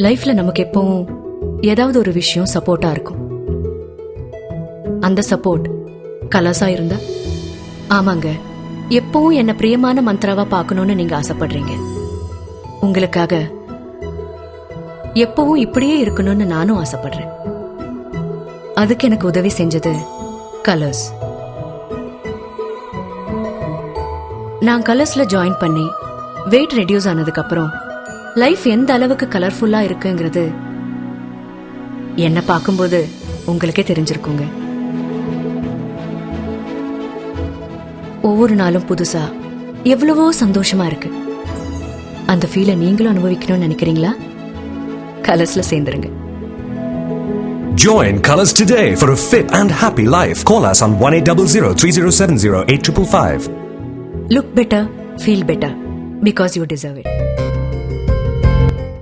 லைஃப்ல நமக்கு எப்பவும் ஏதாவது ஒரு விஷயம் சப்போர்ட்டா இருக்கும். அந்த சப்போர்ட் கலர்ஸா இருந்தா, ஆமாங்க, எப்பவும் என்ன பிரியமான மந்த்ராவா பார்க்கணும்னு நீங்க ஆசைப்படுறீங்க. உங்களுக்காக எப்பவும் இப்படியே இருக்கணும்னு நானும் ஆசைப்படுறேன். அதுக்கு எனக்கு உதவி செஞ்சது கலர்ஸ். நான் கலர்ஸ்ல ஜாயின் பண்ணி வெயிட் ரெடியூஸ் ஆனதுக்கு அப்புறம் லைஃப் எந்த அளவுக்கு கலர்ஃபுல்லா இருக்குங்கிறது என்ன பார்க்கும்போது உங்களுக்கே தெரிஞ்சிருக்குங்க. ஒவ்வொரு நாளும் புதுசா எவ்வளவோ சந்தோஷமா இருக்கு. அந்த ஃபீலை நீங்களும் அனுபவிக்கணும்னு நினைக்கிறீங்களா? கலர்ஸ்ல சேர்ந்துருங்க. Join Colors today for a fit and happy life. Call us on 1800 3070 8555. Look better, feel better, because you deserve it.